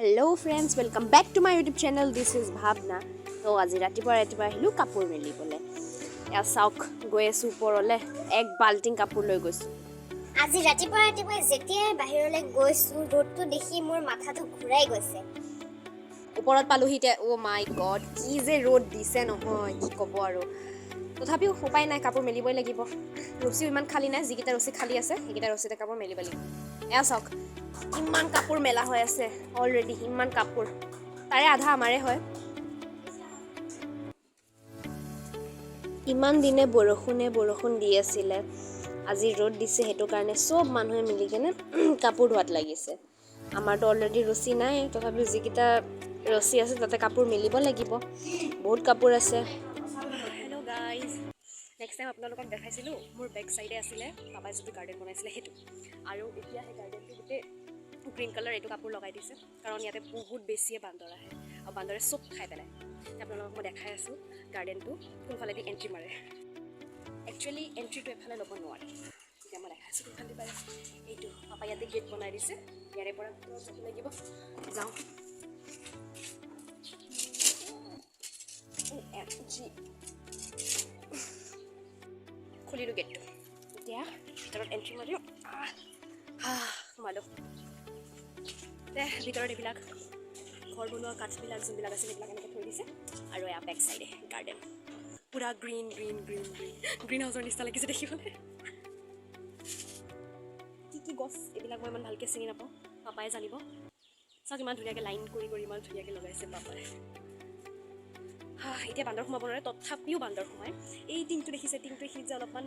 Hello friends, welcome back to my YouTube channel. This is Bhavna. So Ajir ৰাতিপুৱা আহিলো কাপোৰ মেলিবলে। এয়া চাওক গৈ আছো ওপৰলে এক বাল্টিং কাপোৰ লৈ গৈছো। আজি ৰাতিপুৱা যেতিয়া বাহিৰলৈ গৈছো ৰ'দটো দেখি মোৰ মাথাটো ঘূৰাই গৈছে। ওপৰত পালোহি ও মাই গড কি যে ৰ'দ দিছে নহয় কি ক'ব আৰু। তথাপিও উপায় নাই কাপোৰ মেলিবই লাগিব। ৰছীও ইমান খালী নাই, যিকেইটা ৰছী খালী আছে সেইকেইটা ৰছীতে কাপোৰ মেলিব লাগিব। এয়া চাওক ইমান কাপোৰ মেলা হৈ আছে অলৰেডি, ইমান কাপোৰ তাৰে আধা আমাৰে হয়। ইমান দিনে বৰষুণ দি আছিলে, আজি ৰ'দ দিছে সেইটো কাৰণে চব মানুহে মিলি কেনে কাপোৰ ধোৱাত লাগিছে। আমাৰতো অলৰেডি ৰছী নাই, তথাপিও যিকেইটা ৰছী আছে তাতে কাপোৰ মেলিব লাগিব। বহুত কাপোৰ আছে। হেল্ল' গাইজ, নেক্সট টাইম আপোনালোকক দেখাইছিলোঁ মোৰ বেক চাইডে আছিলে পাপাই যিটো গাৰ্ডেন বনাইছিলে সেইটো, আৰু এতিয়া সেই গাৰ্ডেনটো গোটেই গ্ৰীণ কালাৰ এইটো কাপোৰ লগাই দিছে, কাৰণ ইয়াতে বহুত বেছিয়ে বান্দৰ আহে আৰু বান্দৰে চব খাই পেলায়। আপোনালোকক মই দেখাই আছোঁ গাৰ্ডেনটো কোনফালেদি এণ্ট্ৰি মাৰে। একচুৱেলি এণ্ট্ৰিটো এফালে ল'ব নোৱাৰে, এতিয়া মই দেখাই আছোঁ কোনফালে পাৰে। এইটো পাপা ইয়াতে গেট বনাই দিছে, ইয়াৰে পৰা যাব লাগিব। যাওঁ খুলিলোঁ গেটটো, এতিয়া ভিতৰত এণ্ট্ৰি মাৰিম। সোমালোঁ দে ভিতৰত। এইবিলাক ঘৰ বনোৱা কাঠবিলাক যোনবিলাক আছে সেইবিলাক এনেকৈ থৈ দিছে, আৰু এয়া বেক চাইডে গাৰ্ডেন পূৰা green green green green green হাউচৰ নিচিনা লাগিছে দেখিবলৈ। কি গছ এইবিলাক মই ইমান ভালকৈ চিনি নাপাওঁ, পাপাই জানিব। চাওক ইমান ধুনীয়াকৈ লাইন কৰি ইমান ধুনীয়াকৈ লগাইছে পাপাই। এতিয়া বান্দৰ সোমাব নোৱাৰে, তথাপিও বান্দৰ সোমায়। এই টিংটো দেখিছে, টিংটো এইখিনিত যে অলপমান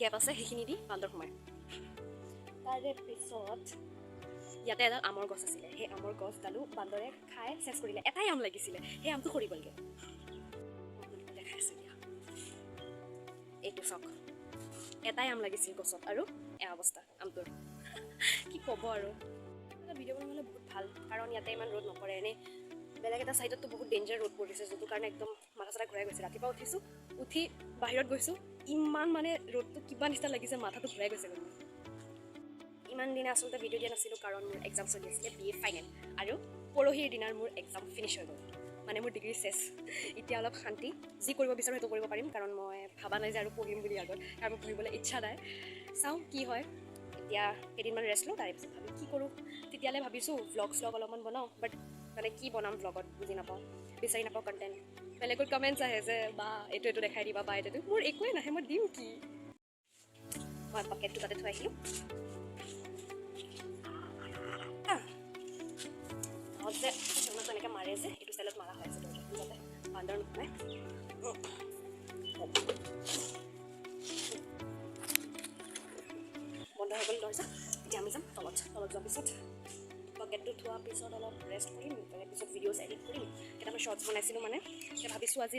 গেপ আছে সেইখিনি দি বান্দৰ সোমায়। তাৰে পিছত ইয়াতে এডাল আমৰ গছ আছিলে, সেই আমৰ গছডালো বান্দৰে খাই চেচ কৰিলে। এটাই আম লাগিছিলে, সেই আমটো সৰি গ'লগৈ। দেখাই আছোঁ দিয়া, এইটো চাওক এটাই আম লাগিছিল গছত আৰু এয়া অৱস্থা আমটোৰ। কি ক'ব আৰু। ভিডিঅ' বনাবলৈ বহুত ভাল, কাৰণ ইয়াতে ইমান ৰ'দ নপৰে। এনেই বেলেগ এটা ছাইডততো বহুত ডেঞ্জাৰ ৰ'দ পৰিছে, যোনটো কাৰণে একদম মাথা চাথা ঘূৰাই গৈছে। ৰাতিপুৱা উঠিছোঁ, উঠি বাহিৰত গৈছোঁ, ইমান মানে ৰ'দটো কিবা নিচিনা লাগিছে, মাথাটো ঘূৰাই গৈছে। ইমান দিনে আচলতে ভিডিঅ' দিয়া নাছিলোঁ, কাৰণ মোৰ এক্সাম চলি আছিলে BA ফাইনেল, আৰু পৰহিৰ দিনাৰ মোৰ এক্সাম ফিনিছ হৈ গ'ল, মানে মোৰ ডিগ্ৰী চেছ। এতিয়া অলপ শান্তি, যি কৰিব বিচাৰোঁ সেইটো কৰিব পাৰিম, কাৰণ মই ভাবা নাই যে আৰু পঢ়িম বুলি আগত, কাৰণ মোৰ পঢ়িবলৈ ইচ্ছা নাই। চাওঁ কি হয়। এতিয়া কেইদিনমান ৰেষ্ট লওঁ, তাৰে পিছত ভাবি কি কৰোঁ। তেতিয়ালৈ ভাবিছোঁ ভ্লগ অলপমান বনাওঁ, বাট মানে কি বনাম ভ্লগত বুজি নাপাওঁ, বিচাৰি নাপাওঁ কণ্টেণ্ট। বেলেগৰ কমেণ্টছ আহে যে বা এইটো দেখাই দিবা, বা এইটো। মোৰ একোৱেই নাহে, মই দিম কি। মই পকেটটো তাতে থৈ আহিলোঁ। যে চোনাটো এনেকৈ মাৰে যে এইটো ষ্টাইলত মাৰা হৈ আছে দৰ্জাটো, যাতে বান্দৰ নোসোমায়। বন্ধ হৈ গ'ল দৰ্জা। এতিয়া আমি যাম তলত যোৱাৰ পিছত পকেটটো থোৱাৰ পিছত অলপ ৰেষ্ট কৰিম, তাৰপিছত ভিডিঅ'জ এডিট কৰিম। কেইটামান শ্বৰ্টছ বনাইছিলোঁ, মানে এতিয়া ভাবিছোঁ আজি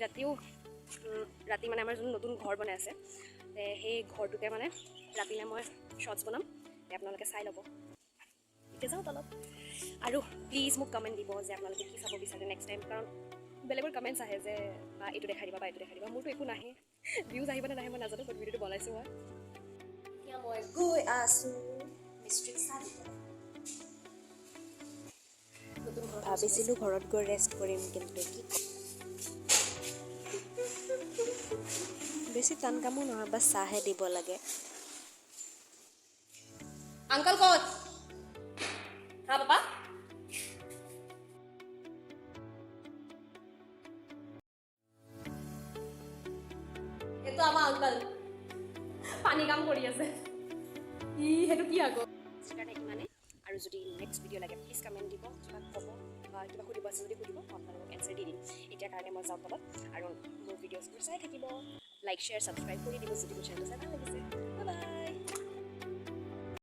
ৰাতি মানে আমাৰ যোন নতুন ঘৰ বনাই আছে, সেই ঘৰটোতে মানে ৰাতিলৈ মই শ্বৰ্টছ বনাম, আপোনালোকে চাই ল'ব। এতিয়া যাওঁ তলত। আৰু প্লিজ মোক কমেণ্ট দিব যে আপোনালোকে কি চাব বিচাৰে নেক্সট টাইম, কাৰণ বেলেগৰ কমেণ্টছ আহে যে বা এইটো দেখাই দিবা, বা এইটো দেখাই দিবা। মোৰতো একো নাহে, ভিউজ আহিব নে নাহে মই নাজানো, বাট ভিডিঅ'টো বনাইছোঁ মই। এতিয়া মই গৈ আছোঁ মিষ্ট্ৰিক চাহ দিবলৈ। ভাবিছিলোঁ ঘৰত গৈ ৰেষ্ট কৰিম, কিন্তু কি বেছি টান কামো নহয়, বাছ চাহহে দিব লাগে। আংকল ক'ত? হা পাপা? এইটো আমাৰ আংকল পানী কাম কৰি আছে। সেইটো কি আকৌ? সেইকাৰণে ইমানেই। আৰু যদি নেক্সট ভিডিঅ' লাগে প্লিজ কমেণ্ট দিব, কিবা ক'ব বা কিবা সুধিব আছে যদি সুধিব, মই আপোনালোকক এনচাৰ দি দিম। এতিয়া কাৰণে মই যাওঁ তলত, আৰু মোৰ ভিডিঅ'ছবোৰ চাই থাকিব, লাইক শ্বেয়াৰ ছাবস্ক্ৰাইব কৰি দিব যদি মোৰ চেনেলটো চাই ভাল লাগিছে।